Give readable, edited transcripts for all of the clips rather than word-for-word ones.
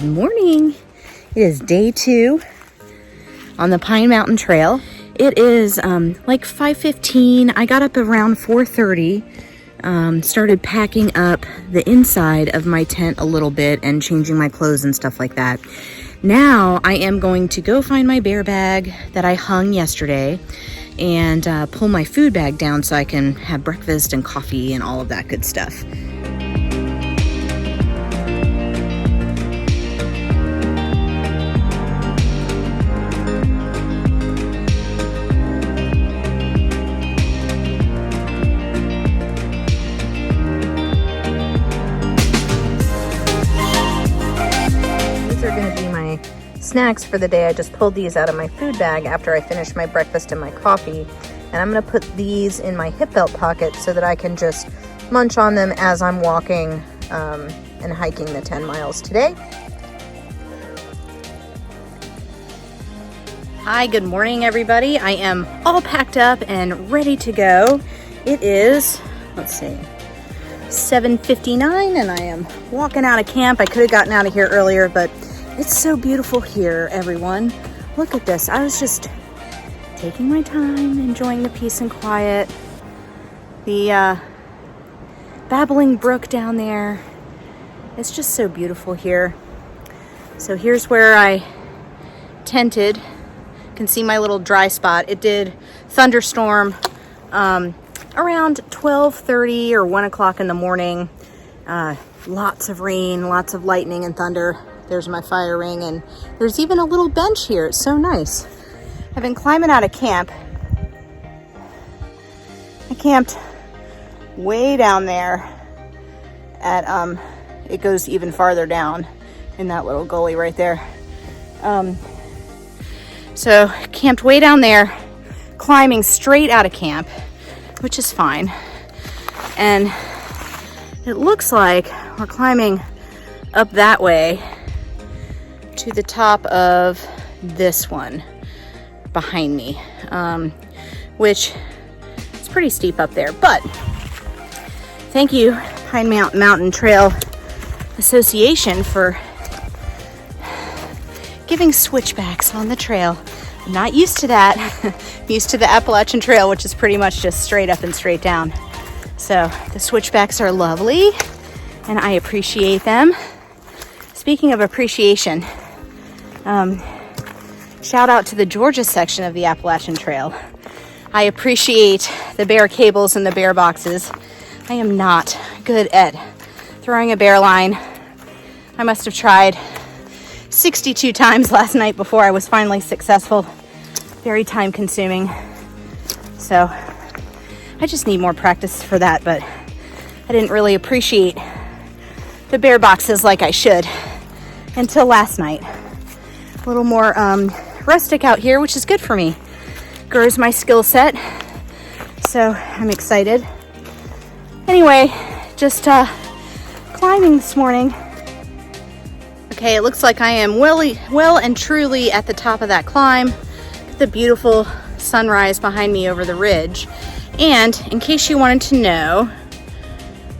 Good morning. It is day 2 on the Pine Mountain Trail. It is like 5:15. I got up around 4:30, started packing up the inside of my tent a little bit and changing my clothes and stuff like that. Now I am going to go find my bear bag that I hung yesterday and pull my food bag down so I can have breakfast and coffee and all of that good stuff. Snacks for the day. I just pulled these out of my food bag after I finished my breakfast and my coffee, and I'm going to put these in my hip belt pocket so that I can just munch on them as I'm walking and hiking the 10 miles today. Hi, good morning everybody. I am all packed up and ready to go. It is, let's see, 7:59 and I am walking out of camp. I could have gotten out of here earlier, but it's so beautiful here, everyone. Look at this. I was just taking my time, enjoying the peace and quiet. The babbling brook down there. It's just so beautiful here. So here's where I tented. You can see my little dry spot. It did thunderstorm around 12:30 or 1 o'clock in the morning. Lots of rain, lots of lightning and thunder. There's my fire ring, and there's even a little bench here. It's so nice. I've been climbing out of camp. I camped way down there at, it goes even farther down in that little gully right there. So camped way down there, climbing straight out of camp, which is fine. And it looks like we're climbing up that way to the top of this one behind me, which is pretty steep up there. But thank you, Pine Mountain Trail Association, for giving switchbacks on the trail. I'm not used to that. I'm used to the Appalachian Trail, which is pretty much just straight up and straight down. So the switchbacks are lovely and I appreciate them. Speaking of appreciation, shout out to the Georgia section of the Appalachian Trail. I appreciate the bear cables and the bear boxes. I am not good at throwing a bear line. I must have tried 62 times last night before I was finally successful. Very time consuming. So I just need more practice for that, but I didn't really appreciate the bear boxes like I should until last night. A little more rustic out here, which is good for me. Grows my skill set, so I'm excited. Anyway, just climbing this morning. Okay, it looks like I am well and truly at the top of that climb. Look at the beautiful sunrise behind me over the ridge. And in case you wanted to know,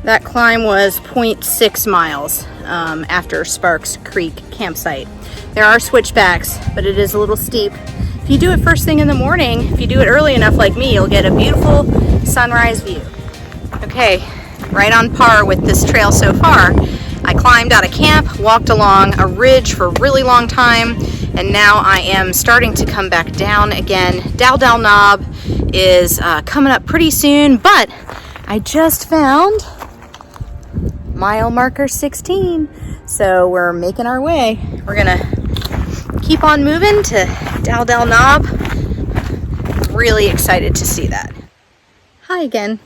that climb was 0.6 miles after Sparks Creek campsite. There are switchbacks, but it is a little steep. If you do it first thing in the morning, if you do it early enough like me, you'll get a beautiful sunrise view. Okay, right on par with this trail so far. I climbed out of camp, walked along a ridge for a really long time, and now I am starting to come back down again. Dowdell Knob is coming up pretty soon, but I just found mile marker 16. So we're making our way. We're gonna keep on moving to Dowdell Knob. Really excited to see that. Hi again.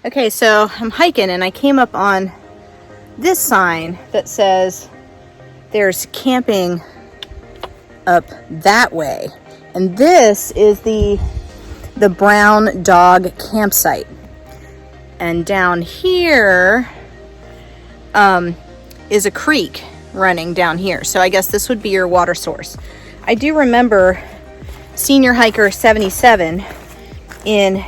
Okay, so I'm hiking and I came up on this sign that says there's camping up that way. And this is the Brown Dog campsite. And down here is a creek running down here. So I guess this would be your water source. I do remember Senior Hiker 77 in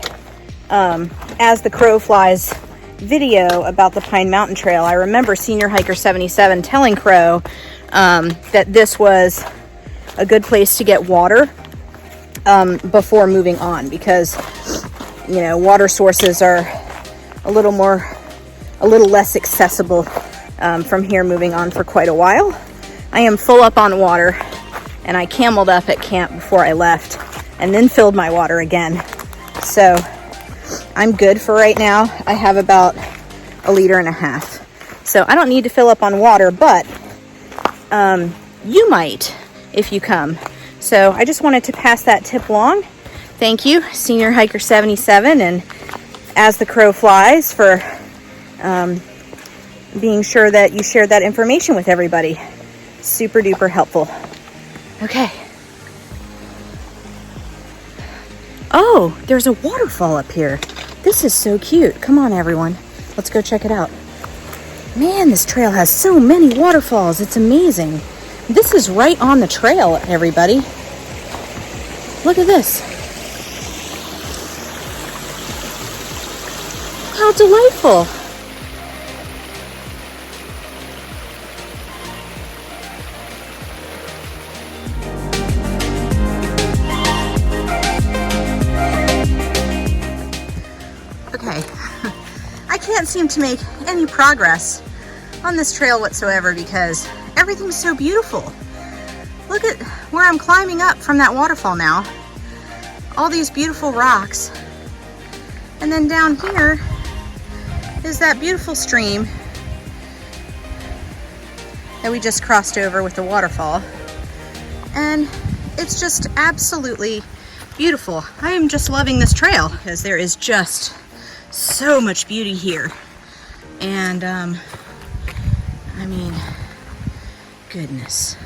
As the Crow Flies video about the Pine Mountain Trail. I remember Senior Hiker 77 telling Crow that this was a good place to get water before moving on, because you know, water sources are a little less accessible from here moving on for quite a while. I am full up on water, and I cameled up at camp before I left and then filled my water again. So I'm good for right now. I have about 1.5 liters. So I don't need to fill up on water, but you might if you come. So I just wanted to pass that tip along. Thank you, Senior Hiker 77, and As the Crow Flies, for being sure that you shared that information with everybody. Super duper helpful. Okay. Oh, there's a waterfall up here. This is so cute. Come on, everyone. Let's go check it out. Man, this trail has so many waterfalls. It's amazing. This is right on the trail, everybody. Look at this. How delightful. Okay, I can't seem to make any progress on this trail whatsoever because everything's so beautiful. Look at where I'm climbing up from that waterfall now. All these beautiful rocks. And then down here is that beautiful stream that we just crossed over with the waterfall. And it's just absolutely beautiful. I am just loving this trail because there is just so much beauty here. And I mean, goodness.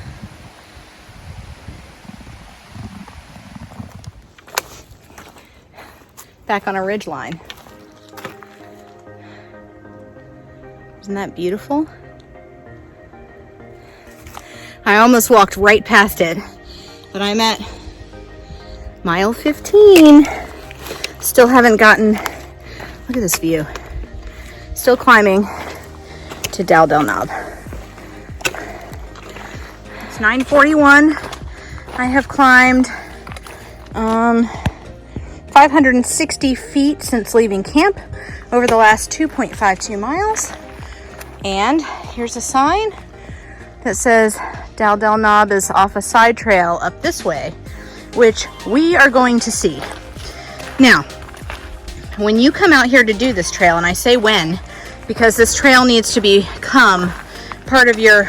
Back on a ridge line. Isn't that beautiful? I almost walked right past it, but I'm at mile 15. Still haven't gotten, look at this view. Still climbing to Dowdell Knob. It's 9:41. I have climbed 560 feet since leaving camp over the last 2.52 miles. And here's a sign that says Dowdell Knob is off a side trail up this way, which we are going to see. Now, when you come out here to do this trail, and I say when, because this trail needs to become part of your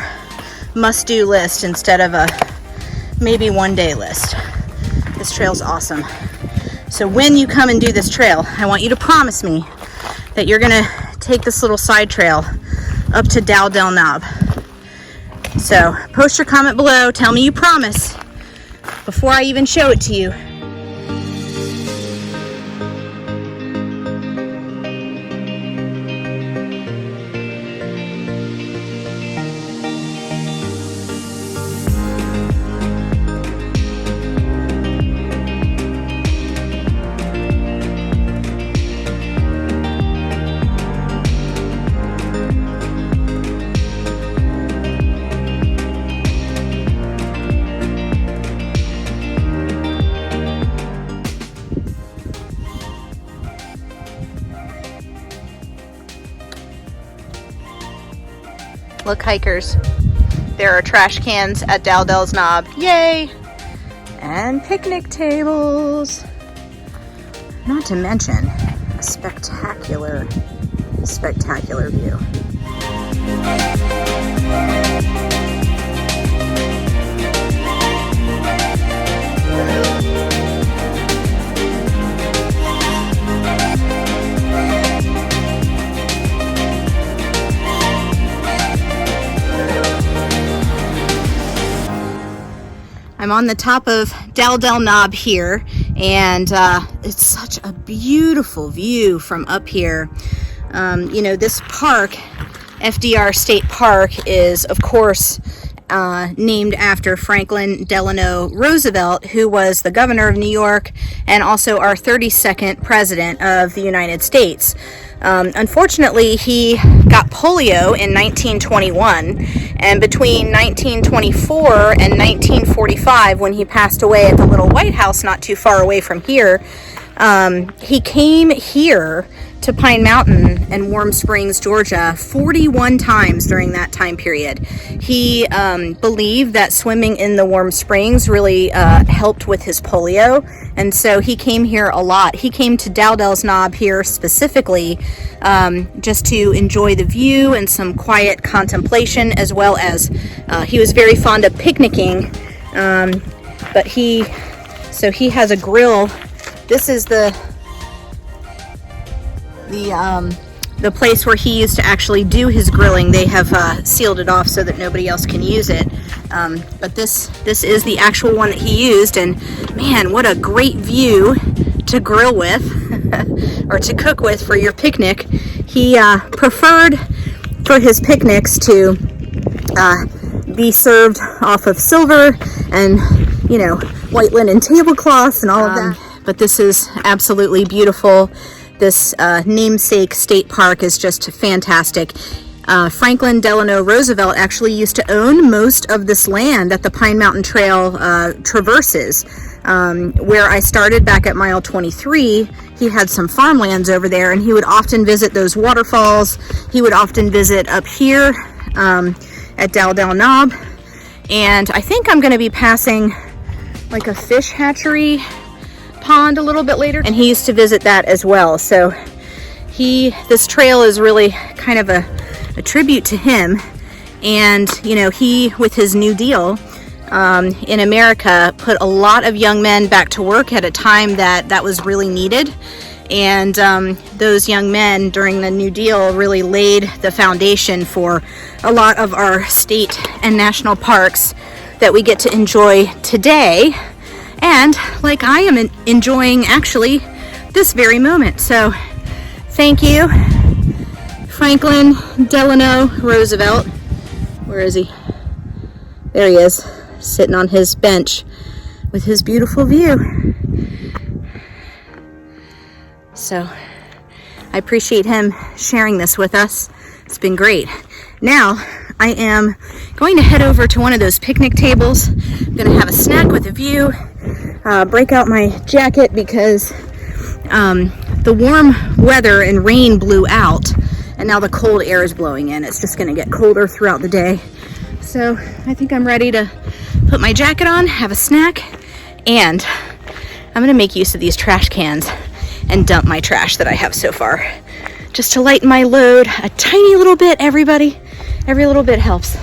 must-do list instead of a maybe one-day list. This trail's awesome. So when you come and do this trail, I want you to promise me that you're gonna take this little side trail up to Dowdell Knob. So post your comment below, tell me you promise before I even show it to you. Look, hikers, there are trash cans at Dowdell's Knob. Yay! And picnic tables. Not to mention a spectacular view. I'm on the top of Dowdell Knob here, and it's such a beautiful view from up here. You know, this park, FDR State Park, is of course named after Franklin Delano Roosevelt, who was the governor of New York and also our 32nd president of the United States. Unfortunately, he got polio in 1921, and between 1924 and 1945, when he passed away at the little White House not too far away from here, he came here to Pine Mountain and Warm Springs, Georgia, 41 times during that time period. He believed that swimming in the warm springs really helped with his polio, and so he came here a lot. He came to Dowdell's Knob here specifically just to enjoy the view and some quiet contemplation, as well as he was very fond of picnicking, but he has a grill. This is the place where he used to actually do his grilling. They have sealed it off so that nobody else can use it. But this is the actual one that he used, and man, what a great view to grill with or to cook with for your picnic. He preferred for his picnics to be served off of silver and, you know, white linen tablecloths and all of that. But this is absolutely beautiful. This namesake state park is just fantastic. Franklin Delano Roosevelt actually used to own most of this land that the Pine Mountain Trail traverses. Where I started back at mile 23, he had some farmlands over there, and he would often visit those waterfalls. He would often visit up here at Dowdell Knob. And I think I'm going to be passing like a fish hatchery pond a little bit later, and he used to visit that as well. So this trail is really kind of a tribute to him. And you know, he, with his New Deal in America, put a lot of young men back to work at a time that was really needed. And those young men during the New Deal really laid the foundation for a lot of our state and national parks that we get to enjoy today, and like I am enjoying actually this very moment. So thank you, Franklin Delano Roosevelt. Where is he? There he is, sitting on his bench with his beautiful view. So I appreciate him sharing this with us. It's been great. Now I am going to head over to one of those picnic tables. I'm going to have a snack with a view, break out my jacket because the warm weather and rain blew out, and now the cold air is blowing in. It's just going to get colder throughout the day. So I think I'm ready to put my jacket on, have a snack, and I'm going to make use of these trash cans and dump my trash that I have so far, just to lighten my load a tiny little bit, everybody. Every little bit helps.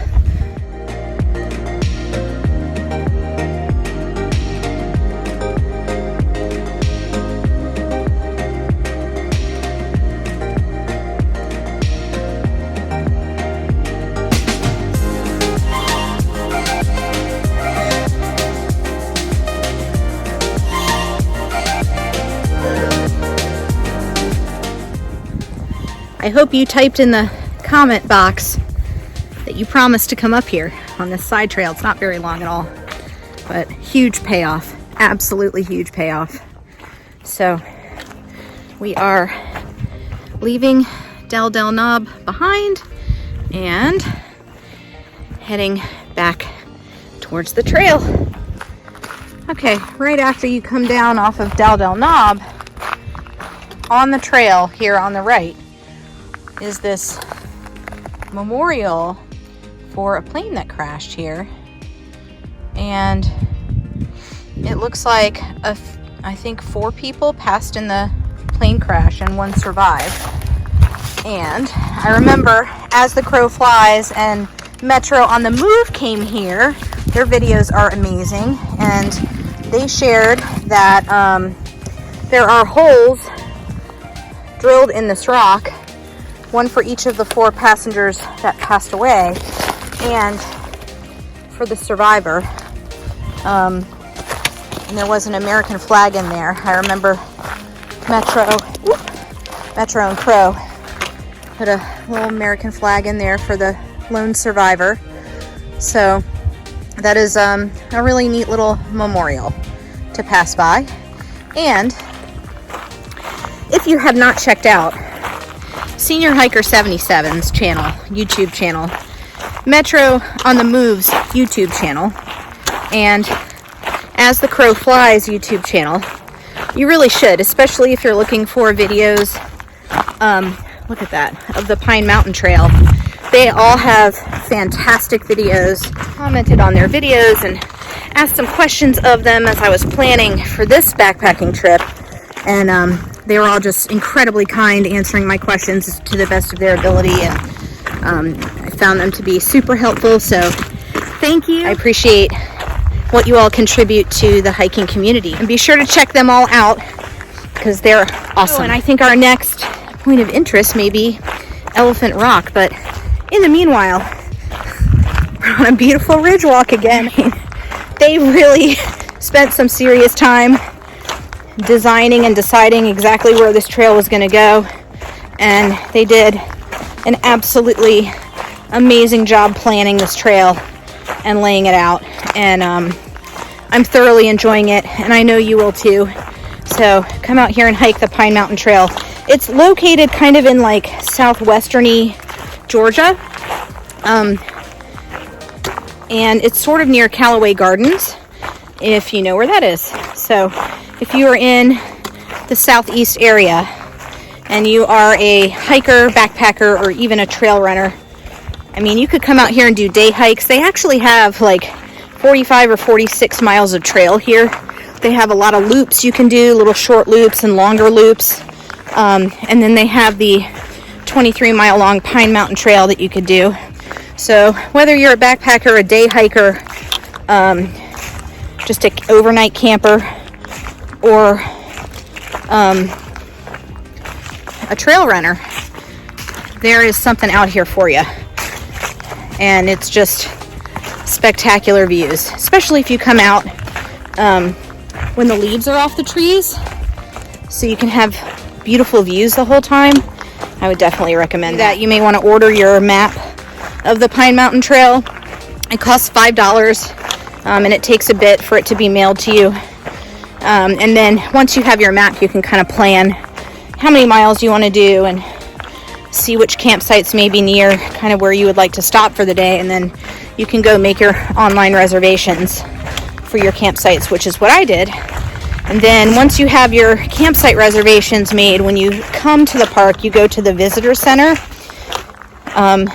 I hope you typed in the comment box that you promised to come up here on this side trail. It's not very long at all, but huge payoff, absolutely huge payoff. So we are leaving Dowdell Knob behind and heading back towards the trail. Okay, right after you come down off of Dowdell Knob, on the trail here on the right is this memorial for a plane that crashed here, and it looks like I think 4 people passed in the plane crash and 1 survived. And I remember As the Crow Flies and Metro on the Move came here. Their videos are amazing, and they shared that there are holes drilled in this rock, one for each of the 4 passengers that passed away and for the survivor. And there was an American flag in there. I remember Metro and Crow put a little American flag in there for the lone survivor. So that is a really neat little memorial to pass by. And if you have not checked out Senior Hiker 77's channel, YouTube channel, Metro on the Move's YouTube channel, and As the Crow Flies YouTube channel, you really should, especially if you're looking for videos, look at that, of the Pine Mountain Trail. They all have fantastic videos. Commented on their videos and asked some questions of them as I was planning for this backpacking trip, and they were all just incredibly kind, answering my questions to the best of their ability, and I found them to be super helpful, so thank you. I appreciate what you all contribute to the hiking community, and be sure to check them all out because they're awesome. And I think our next point of interest may be Elephant Rock, but in the meanwhile, we're on a beautiful ridge walk again. They really spent some serious time designing and deciding exactly where this trail was going to go, and they did an absolutely amazing job planning this trail and laying it out, and I'm thoroughly enjoying it, and I know you will too. So come out here and hike the Pine Mountain Trail. It's located kind of in like southwesterny Georgia, and it's sort of near Callaway Gardens, if you know where that is. So if you are in the southeast area and you are a hiker, backpacker, or even a trail runner, I mean, you could come out here and do day hikes. They actually have like 45 or 46 miles of trail here. They have a lot of loops you can do, little short loops and longer loops. And then they have the 23-mile long Pine Mountain Trail that you could do. So whether you're a backpacker, a day hiker, just an overnight camper, or a trail runner, there is something out here for you. And it's just spectacular views, especially if you come out when the leaves are off the trees, so you can have beautiful views the whole time. I would definitely recommend that. You may want to order your map of the Pine Mountain Trail. It costs $5, and it takes a bit for it to be mailed to you. And then once you have your map, you can kind of plan how many miles you want to do and see which campsites may be near kind of where you would like to stop for the day, and then you can go make your online reservations for your campsites, which is what I did. And then once you have your campsite reservations made, when you come to the park, you go to the visitor center. And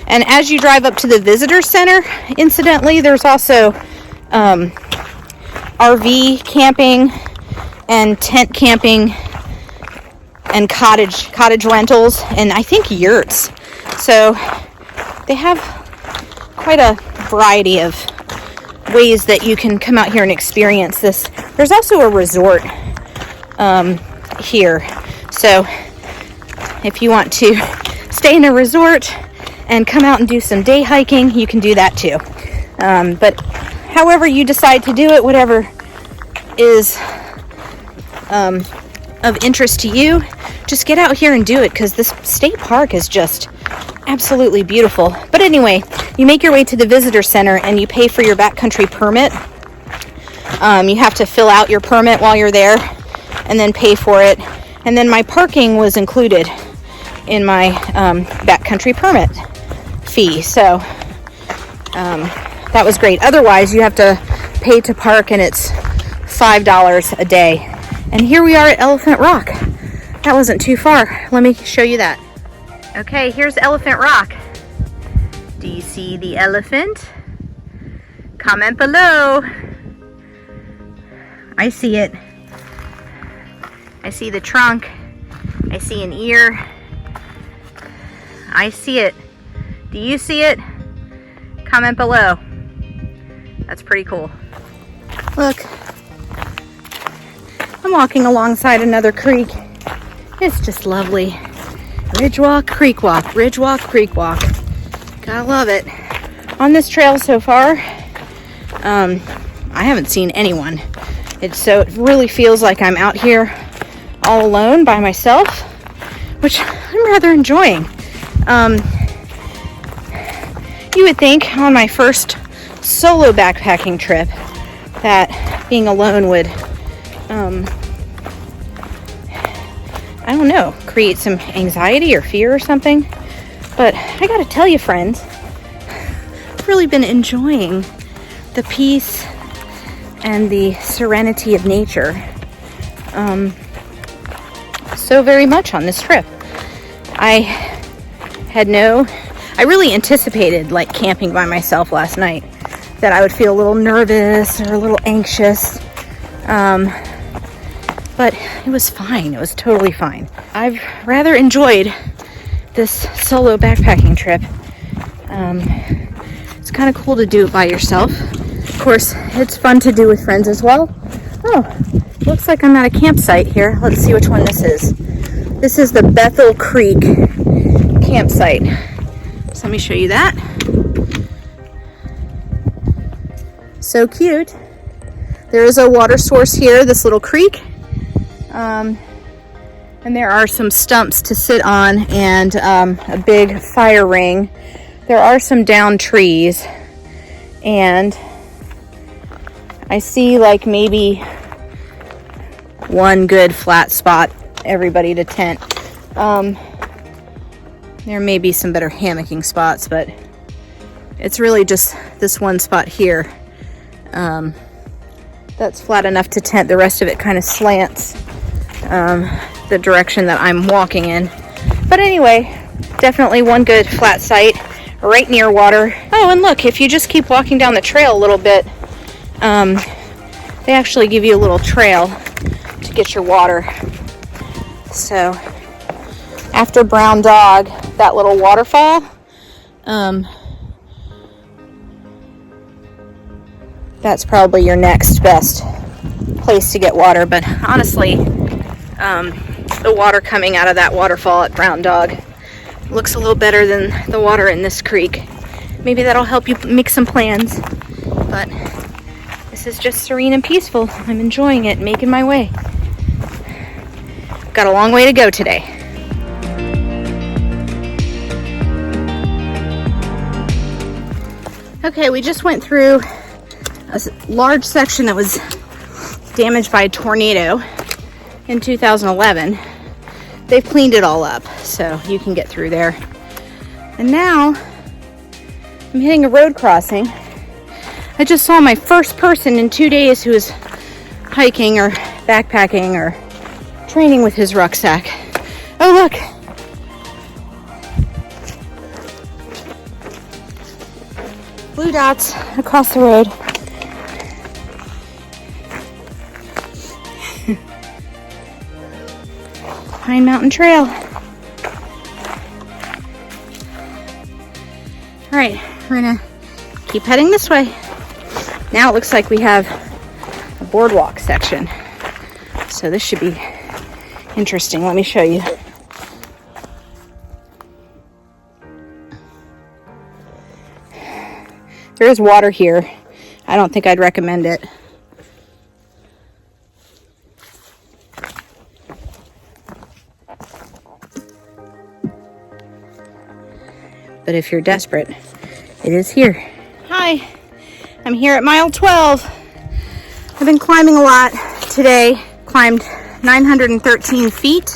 as you drive up to the visitor center, incidentally, there's also RV camping and tent camping and cottage rentals, and I think yurts. So they have quite a variety of ways that you can come out here and experience this. There's also a resort here, so if you want to stay in a resort and come out and do some day hiking, you can do that too. But however you decide to do it, whatever is of interest to you, just get out here and do it, because this state park is just absolutely beautiful. But anyway, you make your way to the visitor center and you pay for your backcountry permit. You have to fill out your permit while you're there and then pay for it. And then my parking was included in my backcountry permit fee. So that was great. Otherwise, you have to pay to park, and it's $5 a day. And here we are at Elephant Rock. That wasn't too far. Let me show you that. Okay, here's Elephant Rock. Do you see the elephant? Comment below. I see it. I see the trunk. I see an ear. I see it. Do you see it? Comment below. That's pretty cool. Look, I'm walking alongside another creek. It's just lovely. Ridge walk, creek walk, ridge walk, creek walk. Gotta love it. On this trail so far, I haven't seen anyone. It really feels like I'm out here all alone by myself, which I'm rather enjoying. You would think on my first solo backpacking trip that being alone would, I don't know, create some anxiety or fear or something. But I gotta tell you, friends, I've really been enjoying the peace and the serenity of nature so very much on this trip. I really anticipated like camping by myself last night, that I would feel a little nervous or a little anxious, but it was fine. It was totally fine. I've rather enjoyed this solo backpacking trip. It's kind of cool to do it by yourself. Of course, it's fun to do with friends as well. Oh, looks like I'm at a campsite here. Let's see which one this is. This is the Bethel Creek campsite. So let me show you that. So cute. There is a water source here, this little creek. And there are some stumps to sit on and a big fire ring. There are some downed trees, and I see like maybe one good flat spot everybody to tent. There may be some better hammocking spots, but it's really just this one spot here that's flat enough to tent. The rest of it kind of slants the direction that I'm walking in. But anyway, definitely one good flat site right near water. Oh, and look, if you just keep walking down the trail a little bit, they actually give you a little trail to get your water. So after Brown Dog, that little waterfall, that's probably your next best place to get water. But honestly, the water coming out of that waterfall at Brown Dog looks a little better than the water in this creek. Maybe that'll help you make some plans. But this is just serene and peaceful. I'm enjoying it, making my way. Got a long way to go today. Okay, we just went through a large section that was damaged by a tornado in 2011. They've cleaned it all up, so you can get through there. And now I'm hitting a road crossing. I just saw my first person in 2 days who is hiking or backpacking or training with his rucksack. Oh, look. Blue dots across the road. Pine Mountain Trail. All right, we're gonna keep heading this way. Now it looks like we have a boardwalk section. So this should be interesting. Let me show you. There is water here. I don't think I'd recommend it. But if you're desperate, it is here. Hi, I'm here at mile 12. I've been climbing a lot today. Climbed 913 feet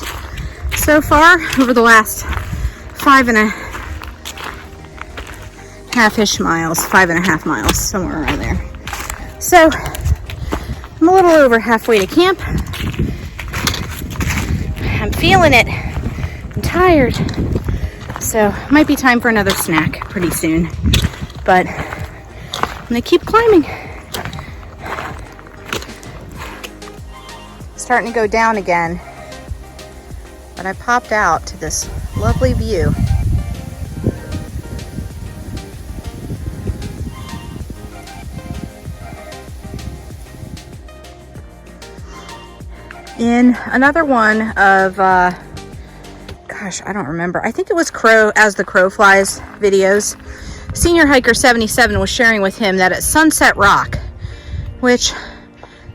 so far over the last 5.5-ish miles, 5.5 miles, somewhere around there. So I'm a little over halfway to camp. I'm feeling it. I'm tired. So it might be time for another snack pretty soon. But I'm gonna keep climbing. Starting to go down again. But I popped out to this lovely view. In another one of, gosh, I don't remember. I think it was As the Crow Flies videos. Senior Hiker 77 was sharing with him that at Sunset Rock, which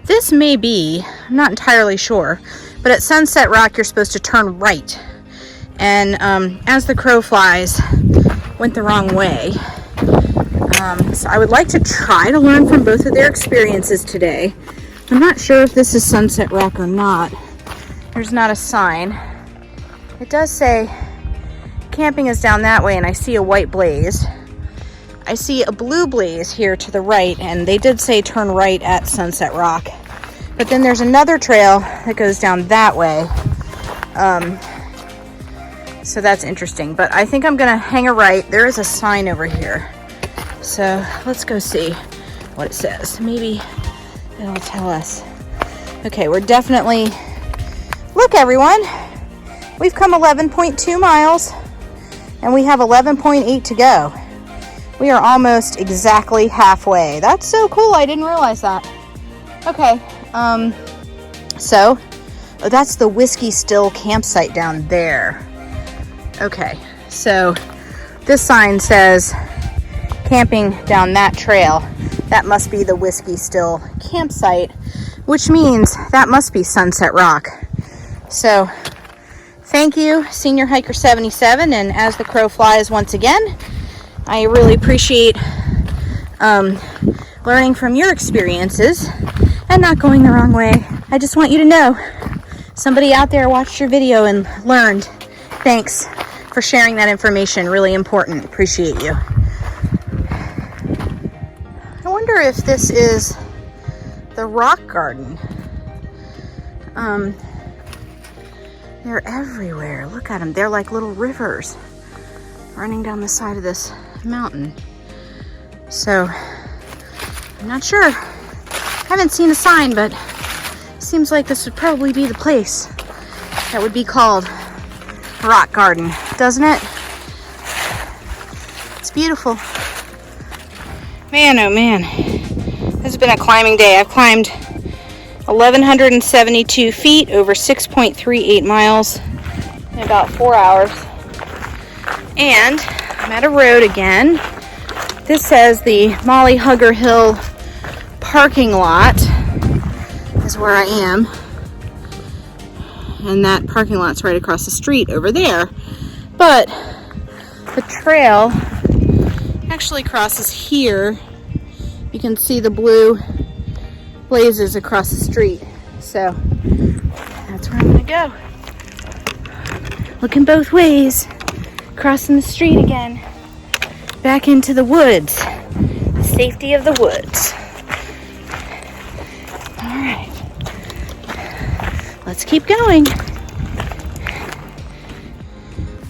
this may be, I'm not entirely sure, but at Sunset Rock you're supposed to turn right. And As the Crow Flies went the wrong way. So I would like to try to learn from both of their experiences today. I'm not sure if this is Sunset Rock or not. There's not a sign. It does say camping is down that way, and I see a white blaze. I see a blue blaze here to the right, and they did say turn right at Sunset Rock. But then there's another trail that goes down that way. So that's interesting. But I think I'm gonna hang a right. There is a sign over here. So let's go see what it says. Maybe it'll tell us. Okay, we're definitely, look everyone, we've come 11.2 miles and we have 11.8 to go. We are almost exactly halfway. That's so cool, I didn't realize that. Okay, so that's the Whiskey Still campsite down there. Okay, so this sign says camping down that trail. That must be the Whiskey Still campsite, which means that must be Sunset Rock. So thank you, Senior Hiker 77, and as the crow flies once again, I really appreciate learning from your experiences and not going the wrong way. I just want you to know somebody out there watched your video and learned. Thanks for sharing that information. Really important. Appreciate you. I wonder if this is the rock garden. They're everywhere. Look at them. They're like little rivers running down the side of this mountain. So I'm not sure. I haven't seen a sign, but it seems like this would probably be the place that would be called Rock Garden, doesn't it? It's beautiful. Man, oh man, this has been a climbing day. I've climbed 1,172 feet over 6.38 miles in about 4 hours. And I'm at a road again. This says the Molly Hugger Hill parking lot is where I am. And that parking lot's right across the street over there. But the trail actually crosses here. You can see the blue blazes across the street. So that's where I'm gonna go. Looking both ways, crossing the street again, back into the woods, the safety of the woods. All right, let's keep going.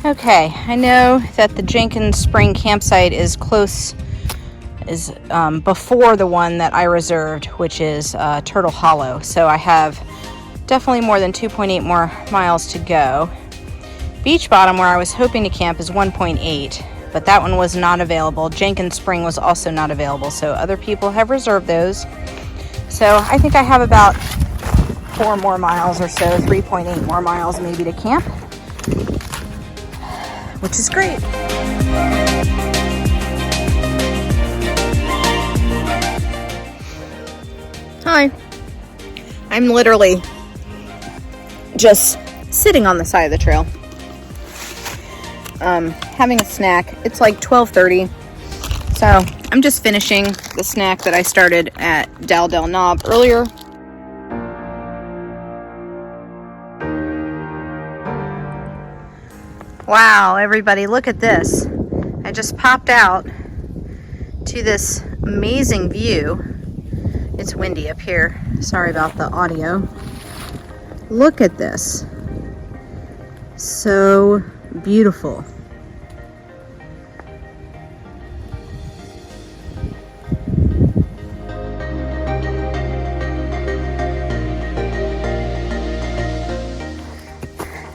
Okay, I know that the Jenkins Spring campsite is before the one that I reserved, which is Turtle Hollow. So I have definitely more than 2.8 more miles to go. Beach Bottom, where I was hoping to camp, is 1.8, but that one was not available. Jenkins Spring was also not available, so other people have reserved those. So I think I have about 4 more miles or so, 3.8 more miles maybe to camp, which is great. Hi. I'm literally just sitting on the side of the trail, having a snack. It's like 12:30, so I'm just finishing the snack that I started at Dowdell Knob earlier. Wow, everybody, look at this. I just popped out to this amazing view. It's windy up here. Sorry about the audio. Look at this. So beautiful.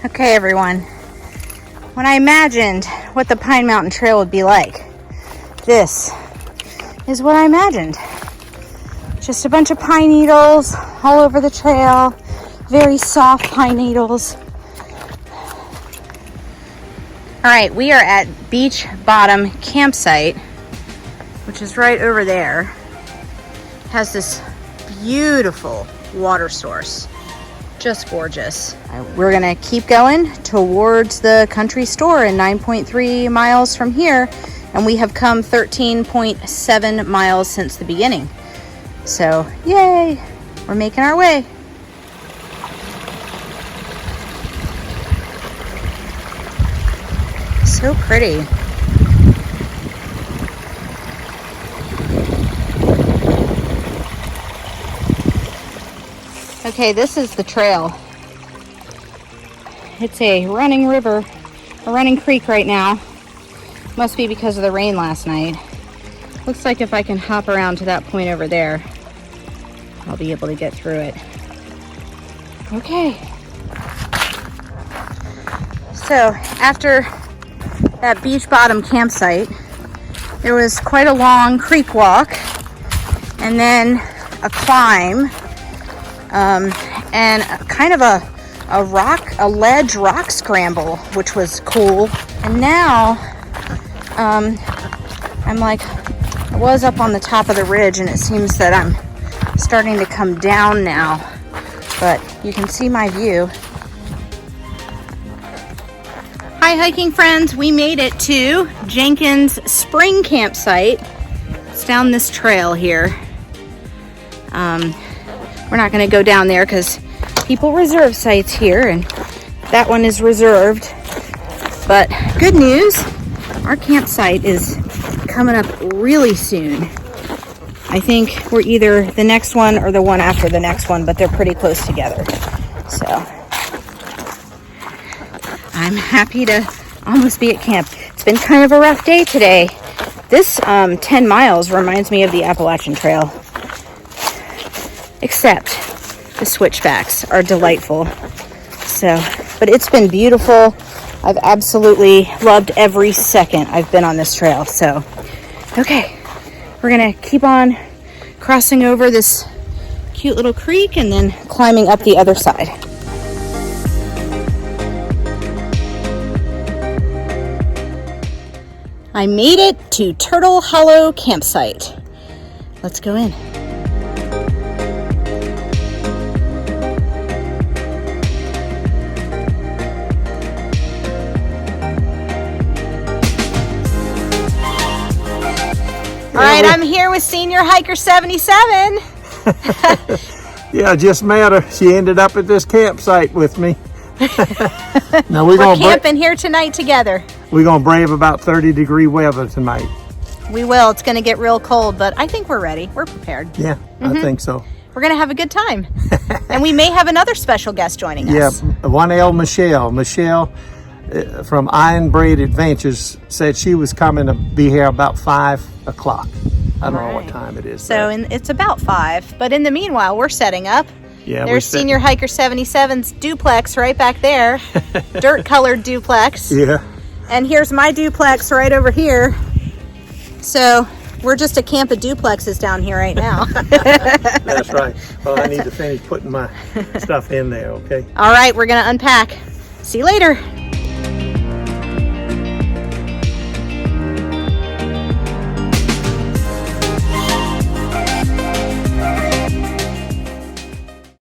Okay, everyone. When I imagined what the Pine Mountain Trail would be like, this is what I imagined. Just a bunch of pine needles all over the trail. Very soft pine needles. All right, we are at Beach Bottom Campsite, which is right over there. It has this beautiful water source. Just gorgeous. We're gonna keep going towards the country store in 9.3 miles from here, and And we have come 13.7 miles since the beginning. So, yay! We're making our way. So pretty. Okay, this is the trail. It's a running river, a running creek right now. Must be because of the rain last night. Looks like if I can hop around to that point over there, I'll be able to get through it. Okay. So after that beach bottom campsite, there was quite a long creek walk and then a climb and kind of a ledge rock scramble, which was cool. And now I'm like, I was up on the top of the ridge and it seems that I'm starting to come down now, but you can see my view. Hi hiking friends, we made it to Jenkins Spring Campsite. It's down this trail here. We're not going to go down there because people reserve sites here and that one is reserved. But good news, our campsite is coming up really soon. I think we're either the next one or the one after the next one, but they're pretty close together. So I'm happy to almost be at camp. It's been kind of a rough day today. This 10 miles reminds me of the Appalachian Trail, except the switchbacks are delightful. So, but it's been beautiful. I've absolutely loved every second I've been on this trail. So, okay, we're gonna keep on crossing over this cute little creek and then climbing up the other side. I made it to Turtle Hollow Campsite. Let's go in. All right, I'm here with Senior Hiker 77. Yeah, I just met her. She ended up at this campsite with me. Now we're camping here tonight together. We're going to brave about 30-degree weather tonight. We will. It's going to get real cold, but I think we're ready. We're prepared. Yeah, I think so. We're going to have a good time. And we may have another special guest joining us. Yeah, 1L Michele. Michele from Iron Braid Adventures said she was coming to be here about 5 o'clock. I don't know what time it is. So it's about 5, but in the meanwhile, we're setting up. Yeah, there's Senior Hiker 77's duplex right back there, dirt-colored duplex. Yeah. And here's my duplex right over here. So we're just a camp of duplexes down here right now. That's right. Well, I need to finish putting my stuff in there, okay? All right, we're going to unpack. See you later.